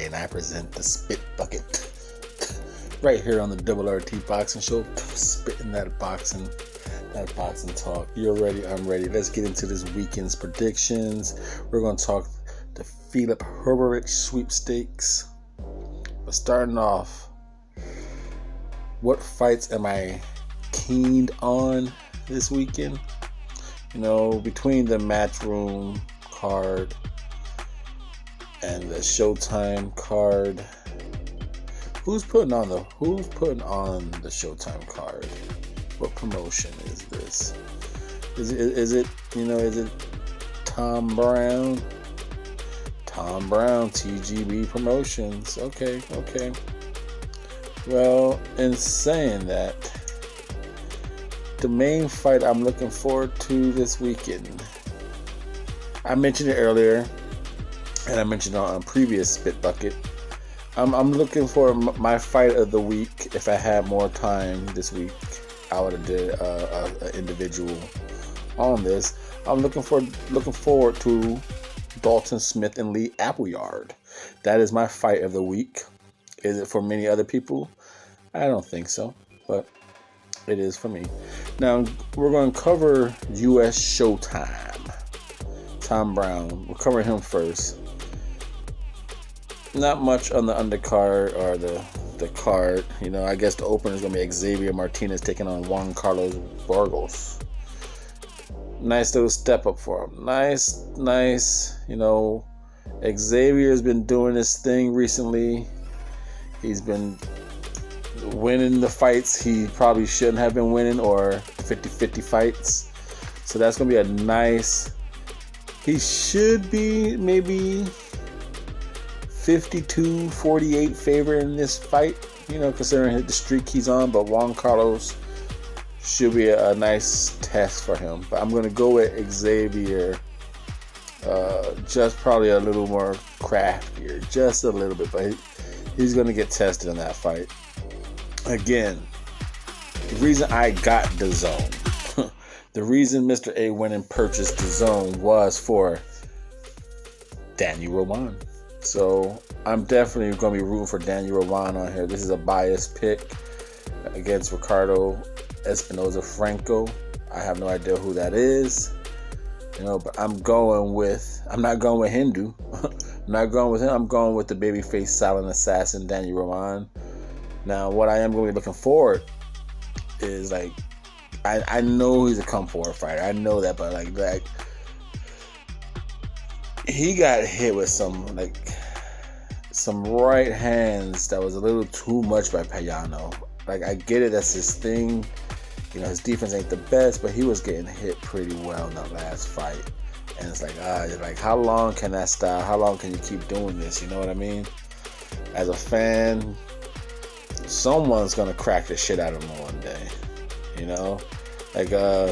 Mr.A, and I present the Spit Bucket right here on the Double RT Boxing Show. Spitting that boxing talk. You're ready, I'm ready. Let's get into this weekend's predictions. We're going to talk the Hrgovic sweepstakes. But starting off, what fights am I keened on this weekend? You know, between the Matchroom card and the Showtime card, who's putting on the Showtime card? What promotion is this? Is it Tom Brown? Tom Brown, TGB Promotions. Okay. Well, in saying that, the main fight I'm looking forward to this weekend, I mentioned it earlier, and I mentioned it on a previous Spit Bucket. I'm looking for my fight of the week. If I had more time this week, I would have did an individual on this. I'm looking forward to Dalton Smith and Lee Appleyard. That is my fight of the week. Is it for many other people? I don't think so, but it is for me. Now, we're going to cover U.S. Showtime. Tom Brown. We'll cover him first. Not much on the undercard or the card. I guess the opener is going to be Xavier Martinez taking on Juan Carlos Burgos. Nice little step up for him. Nice. Xavier's been doing this thing recently. He's been winning the fights he probably shouldn't have been winning, or 50-50 fights. So that's going to be a nice... He should be maybe 52-48 favorite in this fight, considering the streak he's on. But Juan Carlos should be a nice test for him. But I'm going to go with Xavier. Just probably a little more craftier. Just a little bit. But he's going to get tested in that fight. Again, the reason I got DAZN, the reason Mr.A went and purchased DAZN was for Daniel Roman. So I'm definitely going to be rooting for Daniel Roman on here. This is a biased pick against Ricardo Espinoza Franco. I have no idea who that is. But I'm not going with Hindu. I'm not going with him. I'm going with the babyface silent assassin, Daniel Roman. Now, what I am going to be looking forward is, I know he's a come forward fighter. I know that, but he got hit with some right hands that was a little too much by Payano. I get it, that's his thing. His defense ain't the best, but he was getting hit pretty well in that last fight. And it's how long can that stop? How long can you keep doing this? You know what I mean? As a fan, someone's gonna crack the shit out of him one day.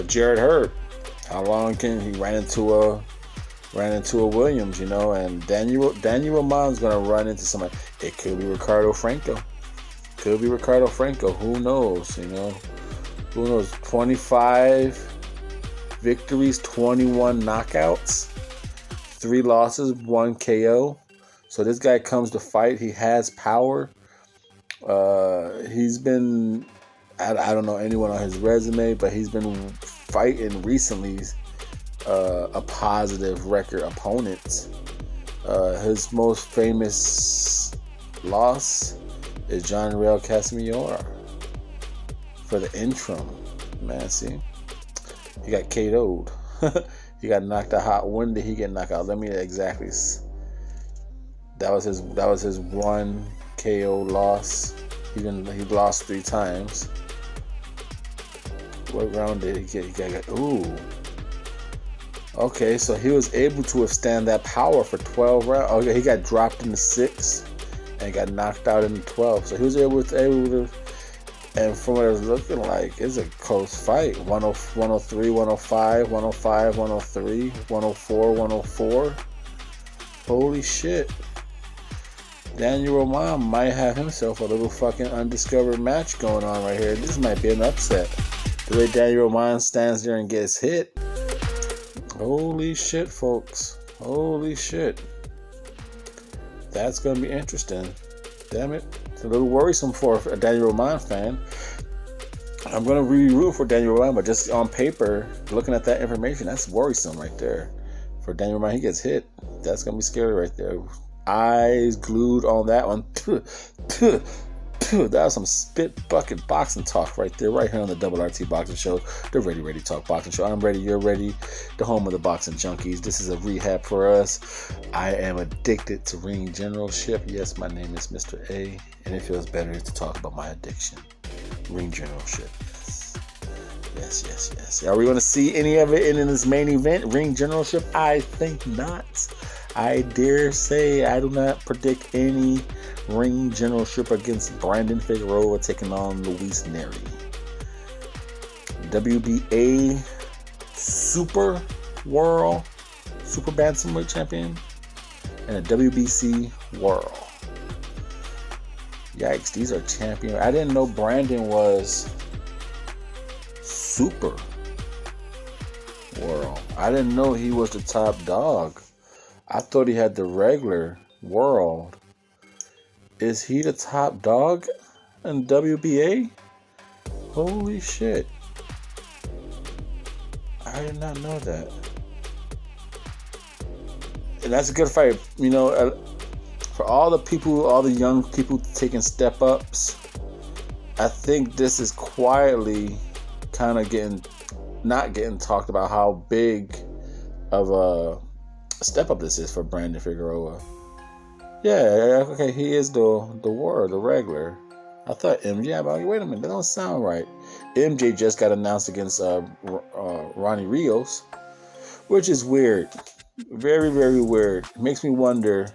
Jared Hurd. How long can he ran into a Williams? And Daniel Roman's gonna run into somebody. It could be Ricardo Franco. Who knows? Who knows? 25 victories, 21 knockouts, 3 losses, 1 KO. So this guy comes to fight. He has power. He's been, I don't know anyone on his resume, but he's been fighting recently a positive record opponents. His most famous loss is John Real Casimiro for the interim. Man, see? He got KO'd. He got knocked out hot. When did he get knocked out? Let me exactly. That was his 1 KO loss. He lost 3 times. What round did he get? He got ooh. Okay, so he was able to withstand that power for 12 rounds. Okay, he got dropped in the 6th and got knocked out in the 12th. So he was able to. And from what it was looking like, it's a close fight. 103, 105, 105, 103, 104, 104. Holy shit. Daniel Roman might have himself a little fucking undiscovered match going on right here. This might be an upset. The way Daniel Roman stands there and gets hit. Holy shit, folks. Holy shit. That's going to be interesting. Damn it. It's a little worrisome for a Daniel Roman fan. I'm going to really root for Daniel Roman, but just on paper, looking at that information, that's worrisome right there. For Daniel Roman, he gets hit. That's going to be scary right there. Eyes glued on that one. That was some spit bucket boxing talk right there, right here on the Double RT Boxing Show, the Ready Talk Boxing Show. I'm ready, you're ready, the home of the boxing junkies. This is a rehab for us. I am addicted to ring generalship. Yes, my name is Mr.A, and it feels better to talk about my addiction. Ring generalship. Yes. Are we going to see any of it in this main event, ring generalship? I think not. I dare say I do not predict any ring generalship against Brandon Figueroa taking on Luis Nery. WBA Super Bantamweight champion and a WBC World. Yikes, these are champions. I didn't know Brandon was Super World. I didn't know he was the top dog. I thought he had the regular World. Is he the top dog in WBA? Holy shit. I did not know that. And that's a good fight. You know, for all the people, all the young people taking step ups, I think this is quietly kind of not getting talked about how big of a step up this is for Brandon Figueroa. Yeah, okay, he is the World, the regular. I thought MJ, but wait a minute, that don't sound right. MJ just got announced against Ronnie Rios, which is weird. Very, very weird. It makes me wonder,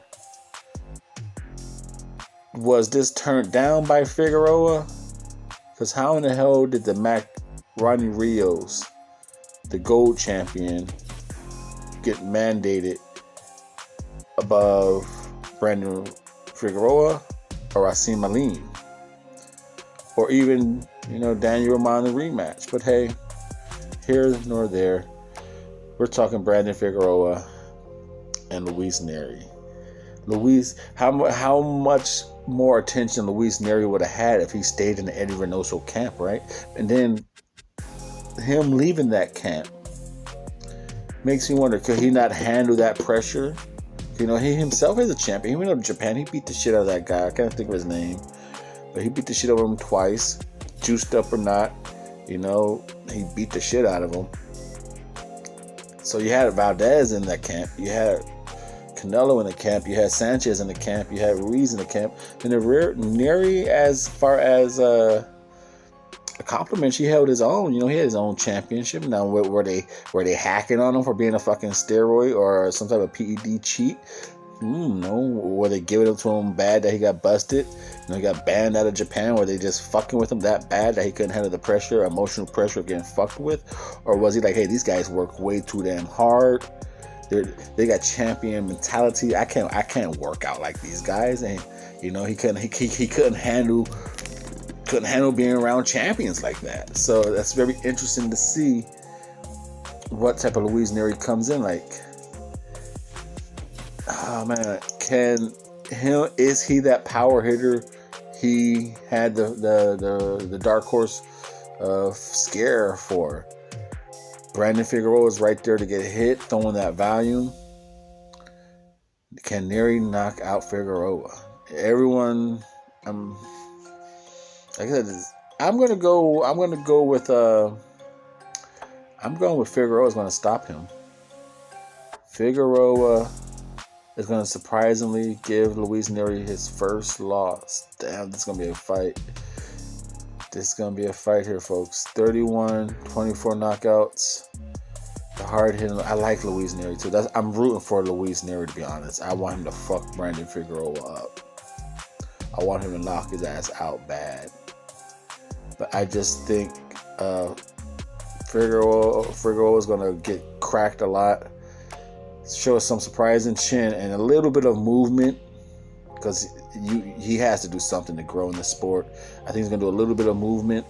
was this turned down by Figueroa? Because how in the hell did Ronnie Rios, the gold champion, get mandated above Brandon Figueroa or Asim Alim, or even, Daniel Roman in the rematch? But hey, here nor there. We're talking Brandon Figueroa and Luis Nery. How much more attention Luis Nery would have had if he stayed in the Eddie Reynoso camp, right? And then him leaving that camp makes me wonder, could he not handle that pressure? He himself is a champion. He went up to Japan. He beat the shit out of that guy. I can't think of his name. But he beat the shit out of him twice. Juiced up or not. He beat the shit out of him. So you had Valdez in that camp. You had Canelo in the camp. You had Sanchez in the camp. You had Ruiz in the camp. And Nery, as far as a compliment, she held his own. He had his own championship. Now, were they hacking on him for being a fucking steroid or some type of PED cheat? No. Were they giving it to him bad that he got busted? He got banned out of Japan. Were they just fucking with him that bad that he couldn't handle the pressure, emotional pressure of getting fucked with? Or was he like, hey, these guys work way too damn hard. They got champion mentality. I can't work out like these guys. And he couldn't handle being around champions like that. So that's very interesting to see what type of Luis Nery comes in like. Oh man, is he that power hitter he had the dark horse scare for? Brandon Figueroa is right there to get hit, throwing that volume. Can Nery knock out Figueroa? Everyone, like I said, I'm going with Figueroa is going to stop him. Figueroa is going to surprisingly give Luis Nery his first loss. Damn, this is going to be a fight. This is going to be a fight here, folks. 31-24 knockouts. The hard hitting. I like Luis Nery too. I'm rooting for Luis Nery, to be honest. I want him to fuck Brandon Figueroa up. I want him to knock his ass out bad. But I just think Figueroa is going to get cracked a lot. Show some surprising chin and a little bit of movement, because he has to do something to grow in the sport. I think he's going to do a little bit of movement.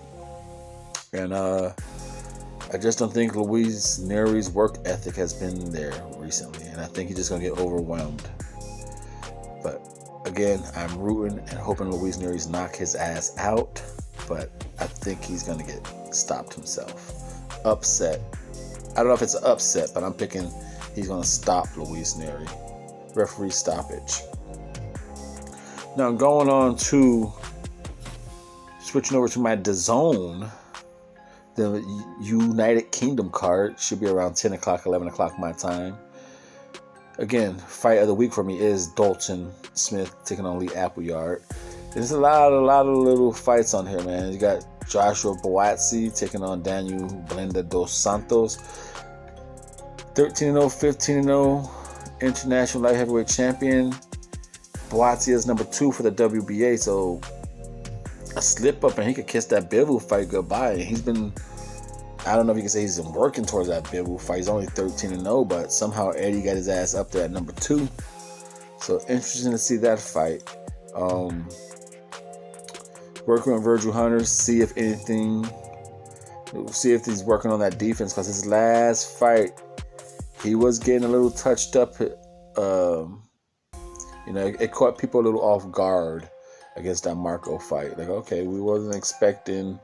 And I just don't think Luis Nery's work ethic has been there recently. And I think he's just going to get overwhelmed. But Again, I'm rooting and hoping Luis Nery's knock his ass out, but I think he's going to get stopped himself. Upset. I don't know if it's an upset, but I'm picking he's going to stop Luis Nery. Referee stoppage. Now going on to switching over to my DAZN. The United Kingdom card should be around 10 o'clock, 11 o'clock my time. Again, fight of the week for me is Dalton Smith taking on Lee Appleyard. There's a lot of little fights on here, man. You got Joshua Buatsi taking on Daniel Blenda dos Santos. 13-0, 15-0 international light heavyweight champion. Buatsi is number 2 for the WBA, so a slip up and he could kiss that Bivol fight goodbye. He's been, I don't know if you can say he's been working towards that Bivol fight. He's only 13-0, but somehow Eddie got his ass up there at number 2. So interesting to see that fight. Working with Virgil Hunter, see if anything, see if he's working on that defense, because his last fight, he was getting a little touched up. It caught people a little off guard against that Marco fight. Like, okay, we wasn't expecting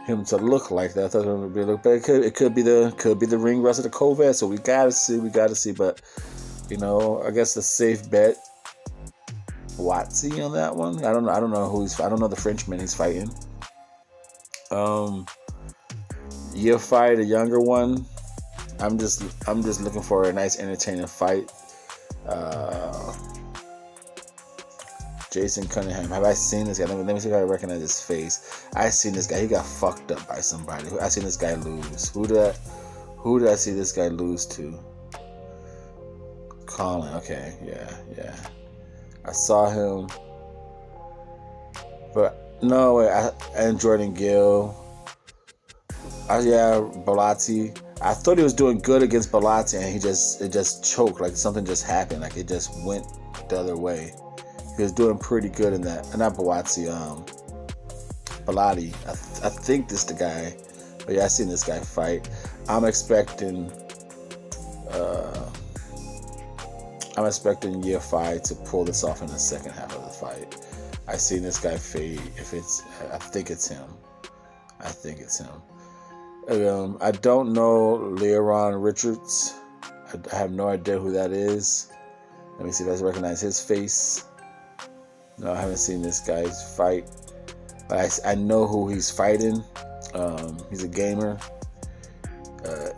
him to look like that. I thought it would be look, but it could be the ring rust of the COVID. So we gotta see. But I guess the safe bet, Buatsi on that one. I don't know I don't know the Frenchman he's fighting. Yafai, the younger one. I'm just looking for a nice, entertaining fight. Jason Cunningham. Have I seen this guy? Let me see if I recognize his face. I seen this guy. He got fucked up by somebody. I seen this guy lose. Who did I see this guy lose to? Colin. Okay, yeah. I saw him, but no way. And Jordan Gill. Bellotti. I thought he was doing good against Bellotti, and it just choked. Like something just happened. Like it just went the other way. He was doing pretty good in that. Not Bellotti, Bellotti. I think this the guy. But yeah, I seen this guy fight. I'm expecting Yafai to pull this off in the second half of the fight. I seen this guy fade. I think it's him. I don't know Leron Richards. I have no idea who that is. Let me see if I recognize his face. No, I haven't seen this guy's fight. But I know who he's fighting. He's a gamer.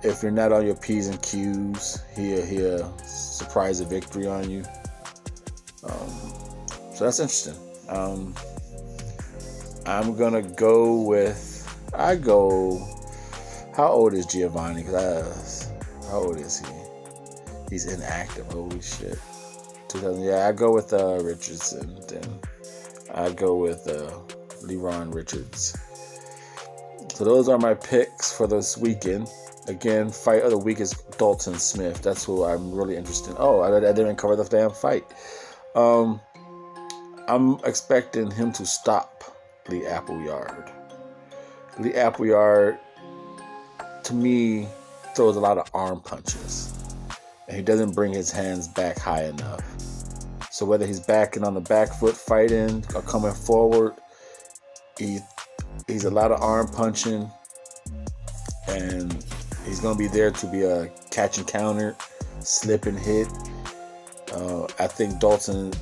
If you're not on your P's and Q's, he'll surprise a victory on you. So that's interesting. I'm gonna go with. How old is Giovanni? How old is he? He's inactive. Holy shit. 2000. Yeah, I go with Richardson. Then I go with Leron Richards. So those are my picks for this weekend. Again, fight of the week is Dalton Smith. That's who I'm really interested in. Oh, I didn't cover the damn fight. I'm expecting him to stop Lee Appleyard. Lee Appleyard, to me, throws a lot of arm punches. And he doesn't bring his hands back high enough. So whether he's backing on the back foot fighting or coming forward, he's a lot of arm punching. And he's going to be there to be a catch and counter, slip and hit. I think Dalton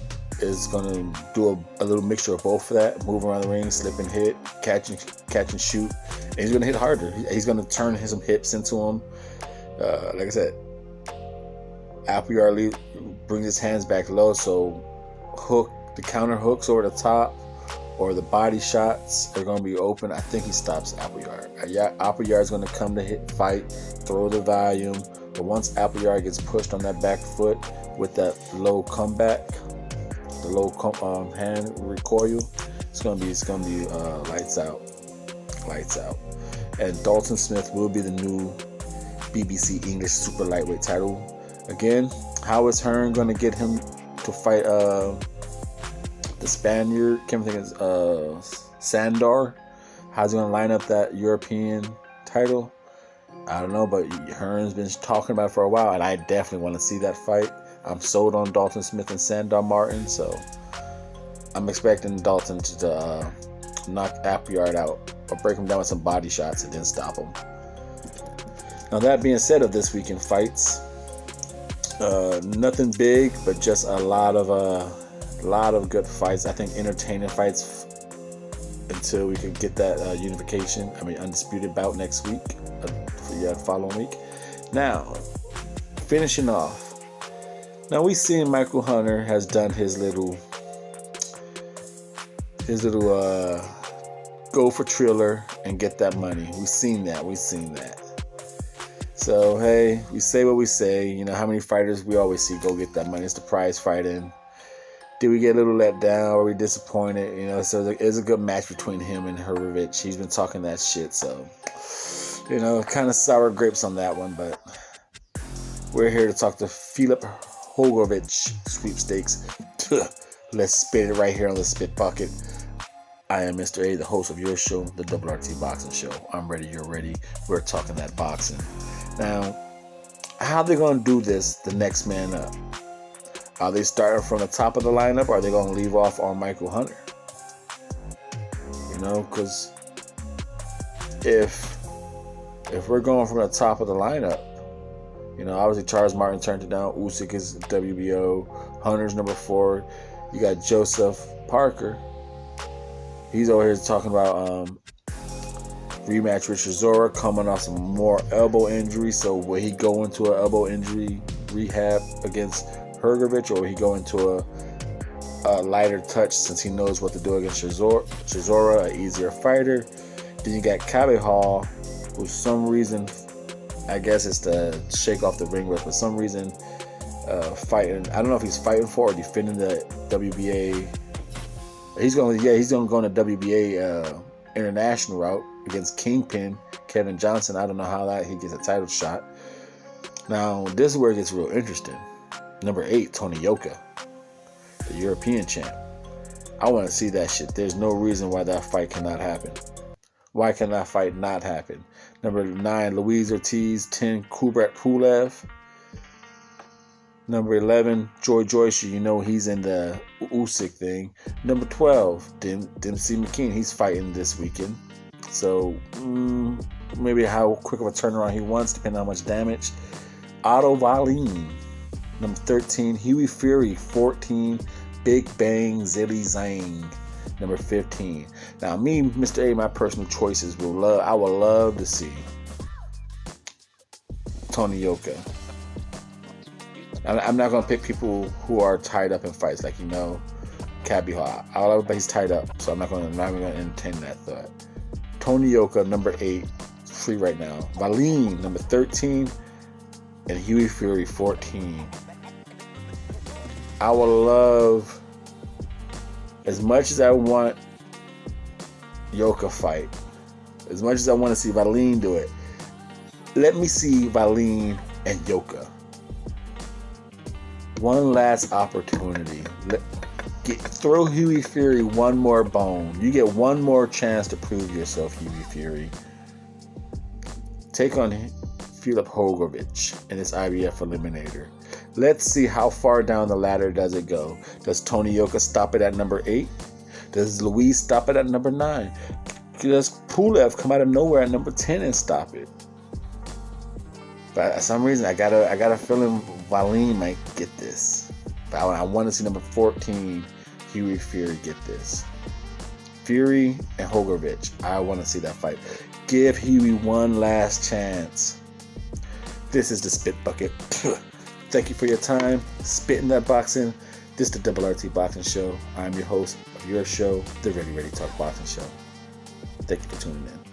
is going to do a little mixture of both of that. Move around the ring, slip and hit, catch and shoot. And he's going to hit harder. He's going to turn some hips into him. Like I said, Appleyard brings his hands back low, so the counter hooks over the top or the body shots are going to be open. I think he stops Appleyard. Appleyard's going to come to fight, throw the volume, but once Appleyard gets pushed on that back foot with that low comeback, the low hand recoil, it's going to be lights out. And Dalton Smith will be the new BBC English super lightweight title. Again, how is Hearn going to get him to fight the Spaniard? Can't think of Sandor. How's he going to line up that European title? I don't know, but Hearn's been talking about it for a while, and I definitely want to see that fight. I'm sold on Dalton Smith and Sandor Martin, so I'm expecting Dalton to knock Appleyard out or break him down with some body shots and then stop him. Now, that being said, of this weekend fights, nothing big, but just a lot of good fights. I think entertaining fights until we could get that unification. Undisputed bout next week, for the following week. Now, finishing off. Now, we've seen Michael Hunter has done his little go for Triller and get that money. We've seen that. So, hey, we say what we say. You know, how many fighters we always see go get that money. It's the prize fighting. Did we get a little let down? Or were we disappointed? You know, so it's a good match between him and Hrgovic. He's been talking that shit, so, you know, kind of sour grapes on that one. But we're here to talk to Hrgovic sweepstakes. Let's spit it right here on the Spit Bucket. I am Mr. A, the host of your show, the RRT Boxing Show. I'm ready, you're ready. We're talking that boxing. Now, how they going to do this, the next man up? Are they starting from the top of the lineup, or are they going to leave off on Michael Hunter? You know, because if we're going from the top of the lineup, you know, obviously Charles Martin turned it down. Usyk is WBO. Hunter's number 4. You got Joseph Parker. He's over here talking about rematch with Chisora, coming off some more elbow injury. So will he go into an elbow injury rehab against Hrgovic, or will he go into a lighter touch since he knows what to do against Chisora, an easier fighter? Then you got Hall, who for some reason, I guess it's to shake off the ring rust, for some reason fighting. I don't know if he's fighting for or defending the WBA. He's going to go on the WBA international route against Kingpin Kevin Johnson. I don't know how that he gets a title shot. Now, this is where it gets real interesting. Number 8, Tony Yoka, the European champ. I want to see that shit. There's no reason why that fight cannot happen. Why can that fight not happen? Number 9, Luis Ortiz. 10, Kubrat Pulev. Number 11, Joy Joyce. You know he's in the Usyk thing. Number 12, Dempsey McKean. He's fighting this weekend. So, maybe how quick of a turnaround he wants, depending on how much damage. Otto Wallin. Number 13, Huey Fury. 14, Big Bang Zilly Zhang. Number 15. Now, me, Mr. A, my personal choices I would love to see Tony Yoka. I'm not going to pick people who are tied up in fights, like, you know, Cabby-Hall. Everybody's tied up, so I'm not even going to entertain that thought. Tony Yoka, number 8, free right now. Wallin, number 13, and Huey Fury, 14. I would love, as much as I want Yoka fight, as much as I want to see Wallin do it, let me see Wallin and Yoka. One last opportunity. Throw Huey Fury one more bone. You get one more chance to prove yourself, Huey Fury. Take on Hrgovic in this IBF Eliminator. Let's see how far down the ladder does it go. Does Tony Yoka stop it at number 8? Does Luis stop it at number 9? Does Pulev come out of nowhere at number 10 and stop it? But for some reason, I got a feeling Wallin might get this. But I want to see number 14, Huey Fury, get this. Fury and Hrgovic. I want to see that fight. Give Huey one last chance. This is the Spit Bucket. Thank you for your time. Spitting that boxing. This is the RRT Boxing Show. I'm your host of your show, the Ready Talk Boxing Show. Thank you for tuning in.